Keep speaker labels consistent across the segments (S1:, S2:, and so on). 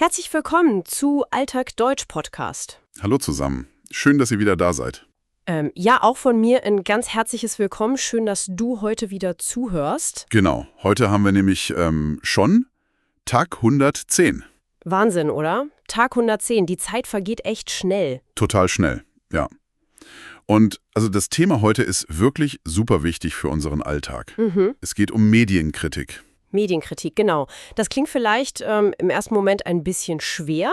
S1: Herzlich willkommen zu Alltag Deutsch Podcast.
S2: Hallo zusammen. Schön, dass ihr wieder da seid.
S1: Ja, auch von mir ein ganz herzliches Willkommen. Schön, dass du heute wieder zuhörst.
S2: Genau, heute haben wir nämlich schon Tag 110.
S1: Wahnsinn, oder? Tag 110. Die Zeit vergeht echt schnell.
S2: Total schnell, ja. Und also das Thema heute ist wirklich super wichtig für unseren Alltag. Es geht um Medienkritik.
S1: Medienkritik, genau. Das klingt vielleicht im ersten Moment ein bisschen schwer.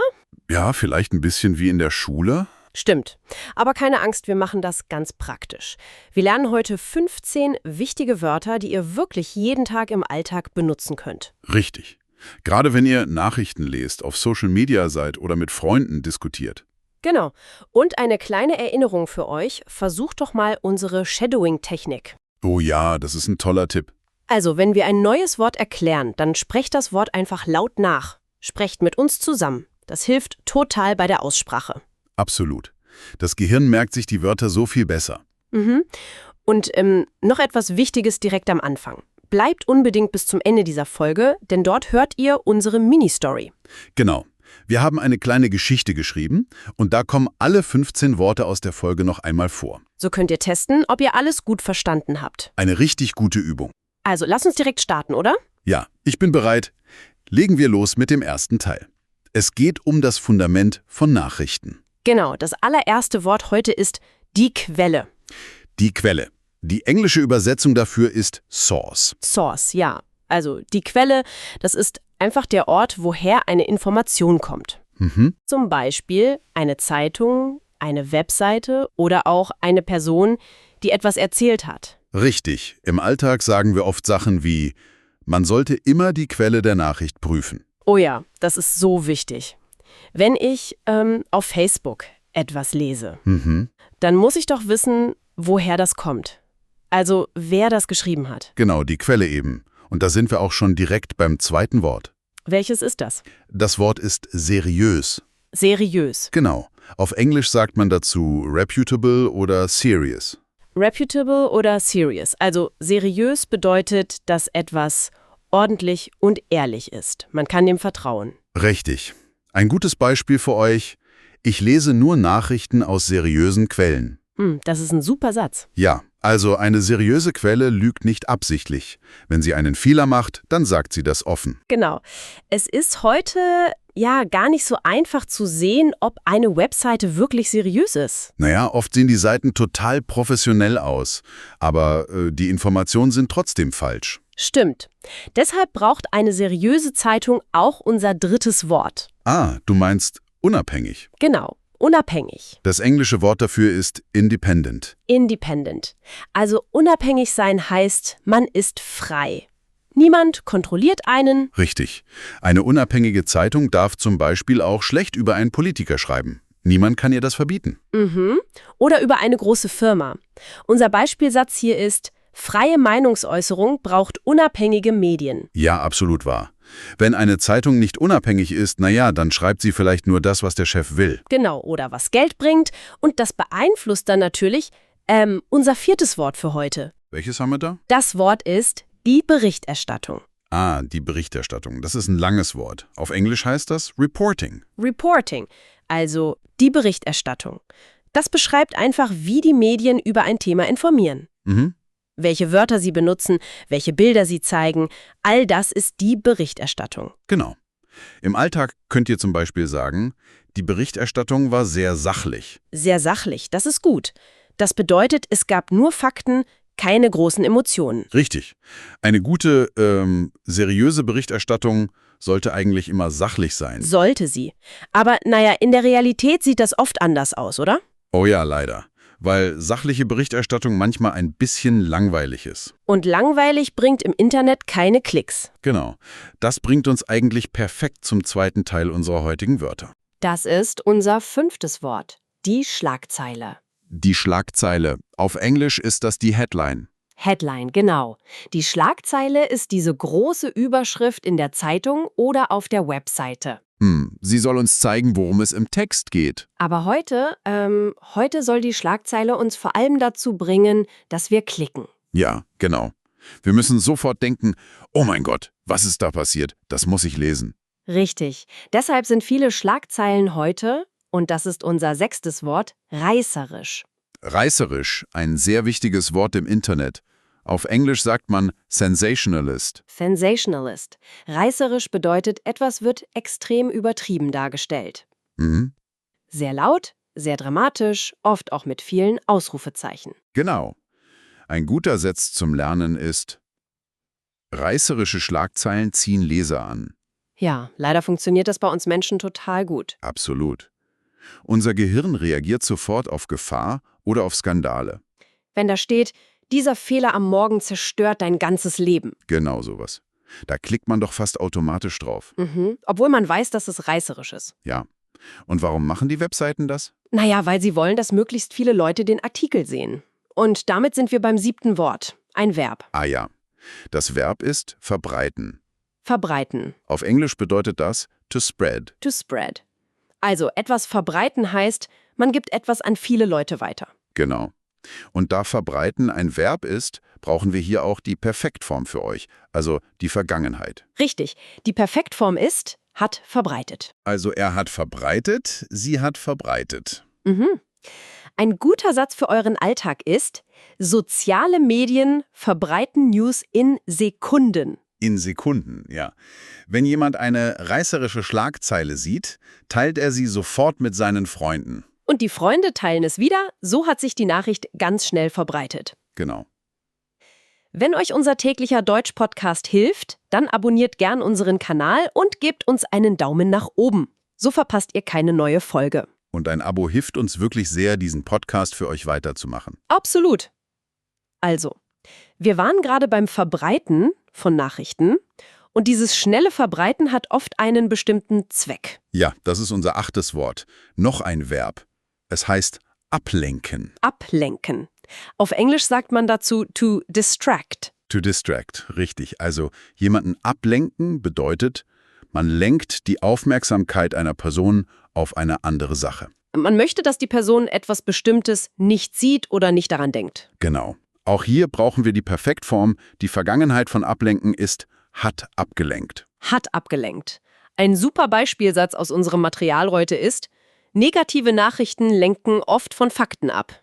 S2: Ja, vielleicht ein bisschen wie in der Schule.
S1: Stimmt. Aber keine Angst, wir machen das ganz praktisch. Wir lernen heute 15 wichtige Wörter, die ihr wirklich jeden Tag im Alltag benutzen könnt.
S2: Richtig. Gerade wenn ihr Nachrichten lest, auf Social Media seid oder mit Freunden diskutiert.
S1: Genau. Und eine kleine Erinnerung für euch, versucht doch mal unsere Shadowing-Technik.
S2: Oh ja, das ist ein toller Tipp.
S1: Also, wenn wir ein neues Wort erklären, dann sprecht das Wort einfach laut nach. Sprecht mit uns zusammen. Das hilft total bei der Aussprache.
S2: Absolut. Das Gehirn merkt sich die Wörter so viel besser.
S1: Und noch etwas Wichtiges direkt am Anfang. Bleibt unbedingt bis zum Ende dieser Folge, denn dort hört ihr unsere Mini-Story.
S2: Genau. Wir haben eine kleine Geschichte geschrieben und da kommen alle 15 Worte aus der Folge noch einmal vor.
S1: So könnt ihr testen, ob ihr alles gut verstanden habt.
S2: Eine richtig gute Übung.
S1: Also, lasst uns direkt starten, oder?
S2: Ja, ich bin bereit. Legen wir los mit dem ersten Teil. Es geht um das Fundament von Nachrichten.
S1: Genau, das allererste Wort heute ist die Quelle.
S2: Die Quelle. Die englische Übersetzung dafür ist Source.
S1: Source, ja. Also die Quelle, das ist einfach der Ort, woher eine Information kommt. Zum Beispiel eine Zeitung, eine Webseite oder auch eine Person, die etwas erzählt hat.
S2: Richtig. Im Alltag sagen wir oft Sachen wie, man sollte immer die Quelle der Nachricht prüfen.
S1: Oh ja, das ist so wichtig. Wenn ich auf Facebook etwas lese, dann muss ich doch wissen, woher das kommt. Also wer das geschrieben hat.
S2: Genau, die Quelle eben. Und da sind wir auch schon direkt beim zweiten Wort.
S1: Welches ist das?
S2: Das Wort ist seriös.
S1: Seriös.
S2: Genau. Auf Englisch sagt man dazu reputable oder serious.
S1: Reputable oder serious. Also seriös bedeutet, dass etwas ordentlich und ehrlich ist. Man kann dem vertrauen.
S2: Richtig. Ein gutes Beispiel für euch. Ich lese nur Nachrichten aus seriösen Quellen.
S1: Das ist ein super Satz.
S2: Ja, also eine seriöse Quelle lügt nicht absichtlich. Wenn sie einen Fehler macht, dann sagt sie das offen.
S1: Genau. Es ist heute ja gar nicht so einfach zu sehen, ob eine Webseite wirklich seriös ist.
S2: Naja, oft sehen die Seiten total professionell aus, aber die Informationen sind trotzdem falsch.
S1: Stimmt. Deshalb braucht eine seriöse Zeitung auch unser drittes Wort.
S2: Ah, du meinst unabhängig.
S1: Genau. Unabhängig.
S2: Das englische Wort dafür ist independent.
S1: Independent. Also unabhängig sein heißt, man ist frei. Niemand kontrolliert einen.
S2: Richtig. Eine unabhängige Zeitung darf zum Beispiel auch schlecht über einen Politiker schreiben. Niemand kann ihr das verbieten.
S1: Oder über eine große Firma. Unser Beispielsatz hier ist, freie Meinungsäußerung braucht unabhängige Medien.
S2: Ja, absolut wahr. Wenn eine Zeitung nicht unabhängig ist, naja, dann schreibt sie vielleicht nur das, was der Chef will.
S1: Genau, oder was Geld bringt. Und das beeinflusst dann natürlich unser viertes Wort für heute.
S2: Welches haben wir da?
S1: Das Wort ist die Berichterstattung.
S2: Ah, die Berichterstattung. Das ist ein langes Wort. Auf Englisch heißt das Reporting.
S1: Reporting, also die Berichterstattung. Das beschreibt einfach, wie die Medien über ein Thema informieren. Welche Wörter sie benutzen, welche Bilder sie zeigen, all das ist die Berichterstattung.
S2: Genau. Im Alltag könnt ihr zum Beispiel sagen, die Berichterstattung war sehr sachlich.
S1: Sehr sachlich, das ist gut. Das bedeutet, es gab nur Fakten, keine großen Emotionen.
S2: Richtig. Eine gute, seriöse Berichterstattung sollte eigentlich immer sachlich sein.
S1: Sollte sie. Aber naja, in der Realität sieht das oft anders aus, oder?
S2: Oh ja, leider. Weil sachliche Berichterstattung manchmal ein bisschen langweilig ist.
S1: Und langweilig bringt im Internet keine Klicks.
S2: Genau. Das bringt uns eigentlich perfekt zum zweiten Teil unserer heutigen Wörter.
S1: Das ist unser fünftes Wort, die Schlagzeile.
S2: Die Schlagzeile. Auf Englisch ist das die Headline.
S1: Headline, genau. Die Schlagzeile ist diese große Überschrift in der Zeitung oder auf der Webseite.
S2: Sie soll uns zeigen, worum es im Text geht.
S1: Aber heute soll die Schlagzeile uns vor allem dazu bringen, dass wir klicken.
S2: Ja, genau. Wir müssen sofort denken, oh mein Gott, was ist da passiert? Das muss ich lesen.
S1: Richtig. Deshalb sind viele Schlagzeilen heute, und das ist unser 6. Wort, reißerisch.
S2: Reißerisch, ein sehr wichtiges Wort im Internet. Auf Englisch sagt man Sensationalist.
S1: Sensationalist. Reißerisch bedeutet, etwas wird extrem übertrieben dargestellt.
S2: Mhm.
S1: Sehr laut, sehr dramatisch, oft auch mit vielen Ausrufezeichen.
S2: Genau. Ein guter Satz zum Lernen ist: Reißerische Schlagzeilen ziehen Leser an.
S1: Ja, leider funktioniert das bei uns Menschen total gut.
S2: Absolut. Unser Gehirn reagiert sofort auf Gefahr oder auf Skandale.
S1: Wenn da steht, dieser Fehler am Morgen zerstört dein ganzes Leben.
S2: Genau sowas. Da klickt man doch fast automatisch drauf.
S1: Obwohl man weiß, dass es reißerisch ist.
S2: Ja. Und warum machen die Webseiten das?
S1: Naja, weil sie wollen, dass möglichst viele Leute den Artikel sehen. Und damit sind wir beim 7. Wort. Ein Verb.
S2: Ah ja. Das Verb ist verbreiten.
S1: Verbreiten.
S2: Auf Englisch bedeutet das to spread.
S1: To spread. Also etwas verbreiten heißt, man gibt etwas an viele Leute weiter.
S2: Genau. Und da verbreiten ein Verb ist, brauchen wir hier auch die Perfektform für euch, also die Vergangenheit.
S1: Richtig. Die Perfektform ist, hat verbreitet.
S2: Also er hat verbreitet, sie hat verbreitet.
S1: Ein guter Satz für euren Alltag ist, soziale Medien verbreiten News in Sekunden.
S2: In Sekunden, ja. Wenn jemand eine reißerische Schlagzeile sieht, teilt er sie sofort mit seinen Freunden.
S1: Und die Freunde teilen es wieder, so hat sich die Nachricht ganz schnell verbreitet.
S2: Genau.
S1: Wenn euch unser täglicher Deutsch-Podcast hilft, dann abonniert gern unseren Kanal und gebt uns einen Daumen nach oben. So verpasst ihr keine neue Folge.
S2: Und ein Abo hilft uns wirklich sehr, diesen Podcast für euch weiterzumachen.
S1: Absolut. Also, wir waren gerade beim Verbreiten von Nachrichten und dieses schnelle Verbreiten hat oft einen bestimmten Zweck.
S2: Ja, das ist unser 8. Wort. Noch ein Verb. Es heißt ablenken.
S1: Ablenken. Auf Englisch sagt man dazu to distract.
S2: To distract, richtig. Also jemanden ablenken bedeutet, man lenkt die Aufmerksamkeit einer Person auf eine andere Sache.
S1: Man möchte, dass die Person etwas Bestimmtes nicht sieht oder nicht daran denkt.
S2: Genau. Auch hier brauchen wir die Perfektform. Die Vergangenheit von ablenken ist hat abgelenkt.
S1: Hat abgelenkt. Ein super Beispielsatz aus unserem Material heute ist, negative Nachrichten lenken oft von Fakten ab.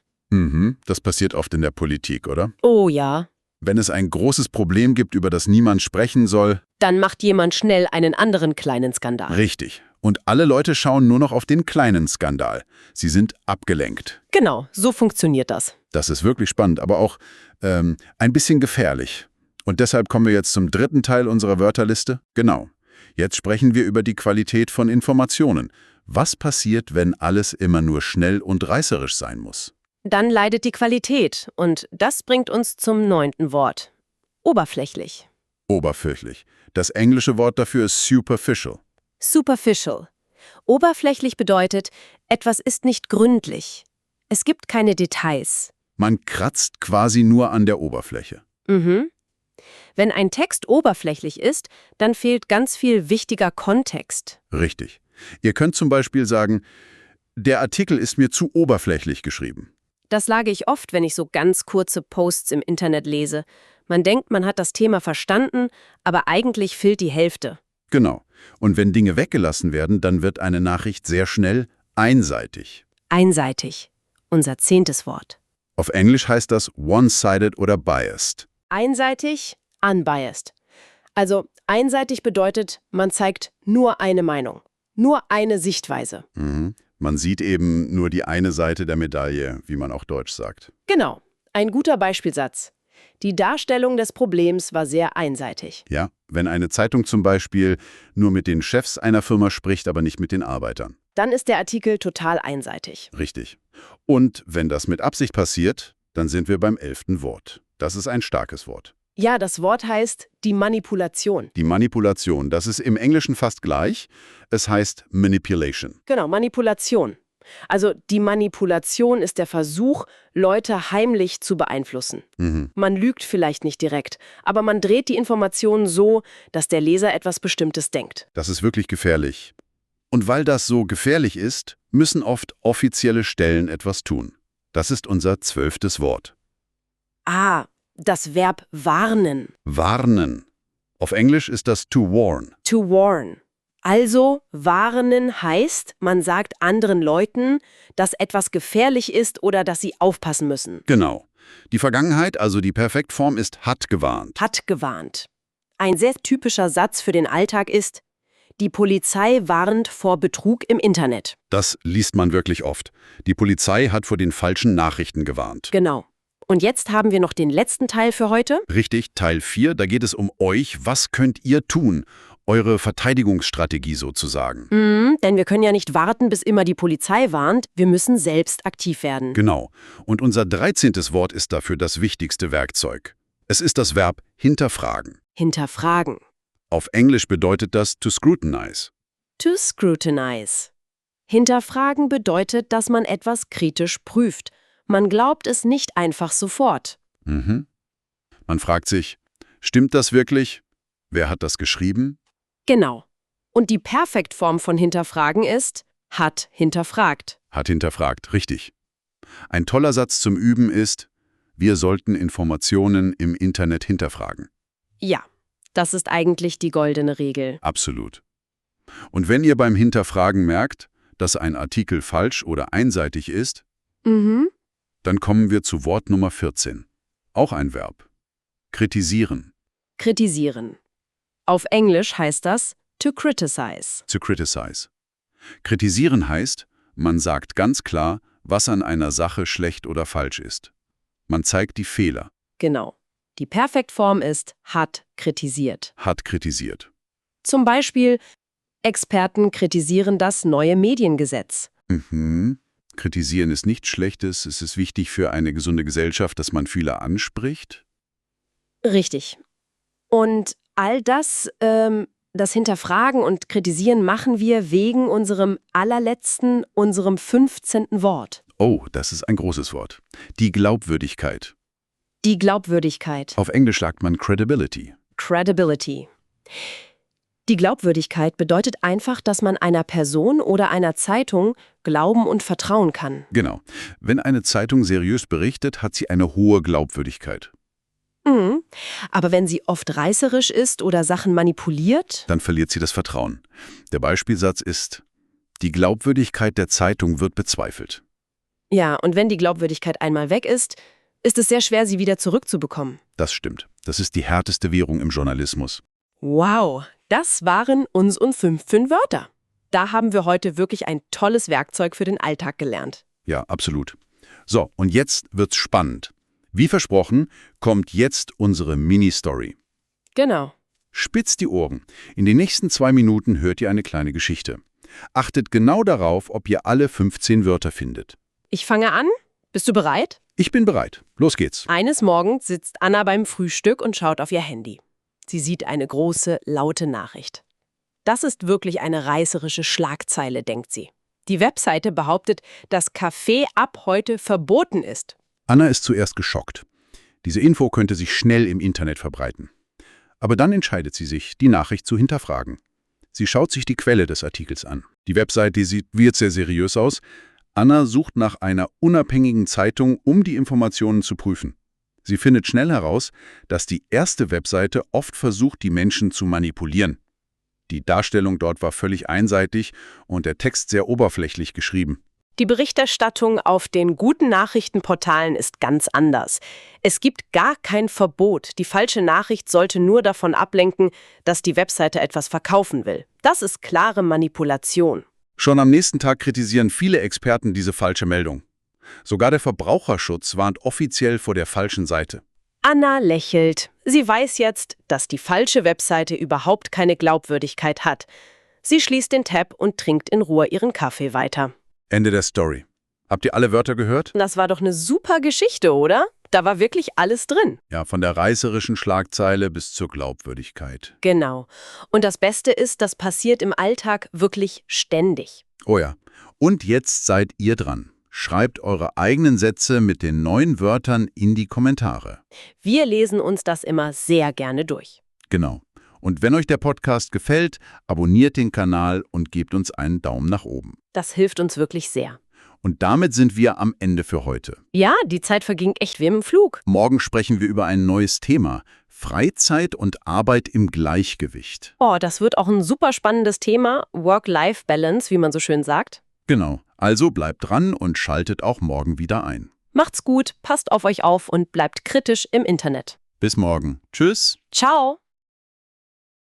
S2: Das passiert oft in der Politik, oder?
S1: Oh ja.
S2: Wenn es ein großes Problem gibt, über das niemand sprechen soll.
S1: Dann macht jemand schnell einen anderen kleinen Skandal.
S2: Richtig. Und alle Leute schauen nur noch auf den kleinen Skandal. Sie sind abgelenkt.
S1: Genau, so funktioniert das.
S2: Das ist wirklich spannend, aber auch ein bisschen gefährlich. Und deshalb kommen wir jetzt zum 3. Teil unserer Wörterliste. Genau. Jetzt sprechen wir über die Qualität von Informationen. Was passiert, wenn alles immer nur schnell und reißerisch sein muss?
S1: Dann leidet die Qualität und das bringt uns zum 9. Wort. Oberflächlich.
S2: Oberflächlich. Das englische Wort dafür ist superficial.
S1: Superficial. Oberflächlich bedeutet, etwas ist nicht gründlich. Es gibt keine Details.
S2: Man kratzt quasi nur an der Oberfläche.
S1: Wenn ein Text oberflächlich ist, dann fehlt ganz viel wichtiger Kontext.
S2: Richtig. Ihr könnt zum Beispiel sagen, der Artikel ist mir zu oberflächlich geschrieben.
S1: Das sage ich oft, wenn ich so ganz kurze Posts im Internet lese. Man denkt, man hat das Thema verstanden, aber eigentlich fehlt die Hälfte.
S2: Genau. Und wenn Dinge weggelassen werden, dann wird eine Nachricht sehr schnell einseitig.
S1: Einseitig. Unser 10. Wort.
S2: Auf Englisch heißt das one-sided oder biased.
S1: Einseitig, unbiased. Also einseitig bedeutet, man zeigt nur eine Meinung, nur eine Sichtweise.
S2: Man sieht eben nur die eine Seite der Medaille, wie man auch Deutsch sagt.
S1: Genau, ein guter Beispielsatz. Die Darstellung des Problems war sehr einseitig.
S2: Ja, wenn eine Zeitung zum Beispiel nur mit den Chefs einer Firma spricht, aber nicht mit den Arbeitern.
S1: Dann ist der Artikel total einseitig.
S2: Richtig. Und wenn das mit Absicht passiert, dann sind wir beim 11. Wort. Das ist ein starkes Wort.
S1: Ja, das Wort heißt die Manipulation.
S2: Die Manipulation, das ist im Englischen fast gleich. Es heißt Manipulation.
S1: Genau, Manipulation. Also die Manipulation ist der Versuch, Leute heimlich zu beeinflussen. Man lügt vielleicht nicht direkt, aber man dreht die Informationen so, dass der Leser etwas Bestimmtes denkt.
S2: Das ist wirklich gefährlich. Und weil das so gefährlich ist, müssen oft offizielle Stellen etwas tun. Das ist unser 12. Wort.
S1: Ah, das Verb warnen.
S2: Warnen. Auf Englisch ist das to warn.
S1: To warn. Also, warnen heißt, man sagt anderen Leuten, dass etwas gefährlich ist oder dass sie aufpassen müssen.
S2: Genau. Die Vergangenheit, also die Perfektform, ist hat gewarnt.
S1: Hat gewarnt. Ein sehr typischer Satz für den Alltag ist: Die Polizei warnt vor Betrug im Internet.
S2: Das liest man wirklich oft. Die Polizei hat vor den falschen Nachrichten gewarnt.
S1: Genau. Und jetzt haben wir noch den letzten Teil für heute.
S2: Richtig, Teil 4, da geht es um euch. Was könnt ihr tun? Eure Verteidigungsstrategie sozusagen.
S1: Denn wir können ja nicht warten, bis immer die Polizei warnt. Wir müssen selbst aktiv werden.
S2: Genau. Und unser 13. Wort ist dafür das wichtigste Werkzeug. Es ist das Verb hinterfragen.
S1: Hinterfragen.
S2: Auf Englisch bedeutet das to scrutinize.
S1: To scrutinize. Hinterfragen bedeutet, dass man etwas kritisch prüft. Man glaubt es nicht einfach sofort.
S2: Man fragt sich, stimmt das wirklich? Wer hat das geschrieben?
S1: Genau. Und die Perfektform von hinterfragen ist, hat hinterfragt.
S2: Hat hinterfragt, richtig. Ein toller Satz zum Üben ist, wir sollten Informationen im Internet hinterfragen.
S1: Ja, das ist eigentlich die goldene Regel.
S2: Absolut. Und wenn ihr beim Hinterfragen merkt, dass ein Artikel falsch oder einseitig ist, dann kommen wir zu Wort Nummer 14. Auch ein Verb. Kritisieren.
S1: Kritisieren. Auf Englisch heißt das to criticize.
S2: To criticize. Kritisieren heißt, man sagt ganz klar, was an einer Sache schlecht oder falsch ist. Man zeigt die Fehler.
S1: Genau. Die Perfektform ist hat kritisiert.
S2: Hat kritisiert.
S1: Zum Beispiel, Experten kritisieren das neue Mediengesetz.
S2: Kritisieren ist nichts Schlechtes. Es ist wichtig für eine gesunde Gesellschaft, dass man Fehler anspricht.
S1: Richtig. Und all das, das Hinterfragen und Kritisieren machen wir wegen unserem 15. Wort.
S2: Oh, das ist ein großes Wort. Die Glaubwürdigkeit.
S1: Die Glaubwürdigkeit.
S2: Auf Englisch sagt man Credibility.
S1: Credibility. Die Glaubwürdigkeit bedeutet einfach, dass man einer Person oder einer Zeitung glauben und vertrauen kann.
S2: Genau. Wenn eine Zeitung seriös berichtet, hat sie eine hohe Glaubwürdigkeit.
S1: Aber wenn sie oft reißerisch ist oder Sachen manipuliert,
S2: Dann verliert sie das Vertrauen. Der Beispielsatz ist, die Glaubwürdigkeit der Zeitung wird bezweifelt.
S1: ja, und wenn die Glaubwürdigkeit einmal weg ist, ist es sehr schwer, sie wieder zurückzubekommen.
S2: Das stimmt. Das ist die härteste Währung im Journalismus.
S1: Wow, das waren uns und 15 Wörter. Da haben wir heute wirklich ein tolles Werkzeug für den Alltag gelernt.
S2: Ja, absolut. So, und jetzt wird's spannend. Wie versprochen, kommt jetzt unsere Mini-Story.
S1: Genau.
S2: Spitzt die Ohren. In den nächsten 2 Minuten hört ihr eine kleine Geschichte. Achtet genau darauf, ob ihr alle 15 Wörter findet.
S1: Ich fange an. Bist du bereit?
S2: Ich bin bereit. Los geht's.
S1: Eines Morgens sitzt Anna beim Frühstück und schaut auf ihr Handy. Sie sieht eine große, laute Nachricht. Das ist wirklich eine reißerische Schlagzeile, denkt sie. Die Webseite behauptet, dass Kaffee ab heute verboten ist.
S2: Anna ist zuerst geschockt. Diese Info könnte sich schnell im Internet verbreiten. Aber dann entscheidet sie sich, die Nachricht zu hinterfragen. Sie schaut sich die Quelle des Artikels an. Die Webseite sieht sehr seriös aus. Anna sucht nach einer unabhängigen Zeitung, um die Informationen zu prüfen. Sie findet schnell heraus, dass die erste Webseite oft versucht, die Menschen zu manipulieren. Die Darstellung dort war völlig einseitig und der Text sehr oberflächlich geschrieben.
S1: Die Berichterstattung auf den guten Nachrichtenportalen ist ganz anders. Es gibt gar kein Verbot. Die falsche Nachricht sollte nur davon ablenken, dass die Webseite etwas verkaufen will. Das ist klare Manipulation.
S2: Schon am nächsten Tag kritisieren viele Experten diese falsche Meldung. Sogar der Verbraucherschutz warnt offiziell vor der falschen Seite.
S1: Anna lächelt. Sie weiß jetzt, dass die falsche Webseite überhaupt keine Glaubwürdigkeit hat. Sie schließt den Tab und trinkt in Ruhe ihren Kaffee weiter.
S2: Ende der Story. Habt ihr alle Wörter gehört?
S1: Das war doch eine super Geschichte, oder? Da war wirklich alles drin.
S2: Ja, von der reißerischen Schlagzeile bis zur Glaubwürdigkeit.
S1: Genau. Und das Beste ist, das passiert im Alltag wirklich ständig.
S2: Oh ja. Und jetzt seid ihr dran. Schreibt eure eigenen Sätze mit den neuen Wörtern in die Kommentare.
S1: Wir lesen uns das immer sehr gerne durch.
S2: Genau. Und wenn euch der Podcast gefällt, abonniert den Kanal und gebt uns einen Daumen nach oben.
S1: Das hilft uns wirklich sehr.
S2: Und damit sind wir am Ende für heute.
S1: Ja, die Zeit verging echt wie im Flug.
S2: Morgen sprechen wir über ein neues Thema: Freizeit und Arbeit im Gleichgewicht.
S1: Oh, das wird auch ein super spannendes Thema, Work-Life-Balance, wie man so schön sagt.
S2: Genau, also bleibt dran und schaltet auch morgen wieder ein.
S1: Macht's gut, passt auf euch auf und bleibt kritisch im Internet.
S2: Bis morgen. Tschüss.
S1: Ciao!